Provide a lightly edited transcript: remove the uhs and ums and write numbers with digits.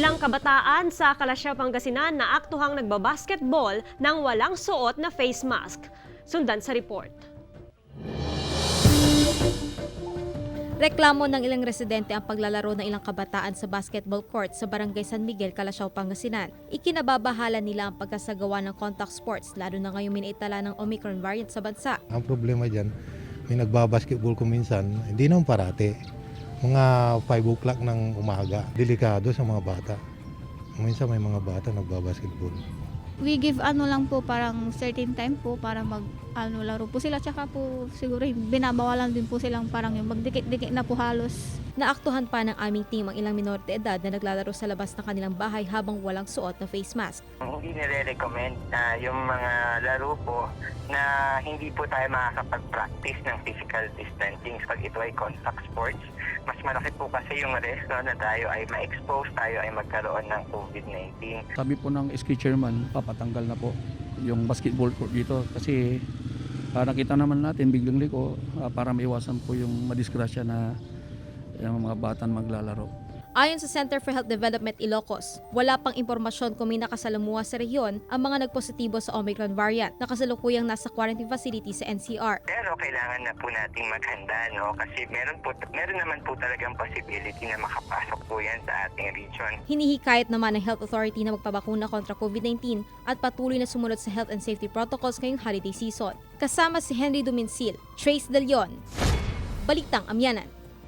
Ilang kabataan sa Kalasyaw, Pangasinan na aktuhang nagbabasketball nang walang suot na face mask. Sundan sa report. Reklamo ng ilang residente ang paglalaro ng ilang kabataan sa basketball court sa Barangay San Miguel, Kalasyaw, Pangasinan. Ikinababahala nila ang pagkasagawa ng contact sports lalo na ngayong minaitala ng Omicron variant sa bansa. Ang problema dyan, may nagbabasketball ko minsan, hindi naman parati. Mga 5 o'clock ng umaga, delikado sa mga bata. Minsan may mga bata nagbabasketball. We give lang po parang certain time po para laro po sila, tsaka po siguro binabawalan din po silang parang yung magdikit-dikit na po halos. Naaktuhan pa ng aming team ang ilang minor de edad na naglalaro sa labas ng kanilang bahay habang walang suot na face mask. Hindi nire-recommend yung mga laro po na hindi po tayo makakapag-practice ng physical distancing pag ito ay contact sports. Mas malaki po kasi yung risk na tayo ay ma-expose, tayo ay magkaroon ng COVID-19. Sabi po ng SK chairman, papatanggal na po yung basketball court dito kasi nakita naman natin biglang liko para maiwasan po yung madisgrasya na yung mga batang maglalaro. Ayon sa Center for Health Development Ilocos, wala pang impormasyon kung may nakasalamuha sa rehiyon ang mga nagpositibo sa Omicron variant na kasalukuyang nasa quarantine facility sa NCR. Pero kailangan na po nating maghanda, no? Kasi meron naman po talagang possibility na makapasok po yan sa ating region. Hinihikayat naman ng Health Authority na magpabakuna kontra COVID-19 at patuloy na sumunod sa health and safety protocols ngayong holiday season. Kasama si Henry Duminsil, Trace De Leon, Balitang Amyanan.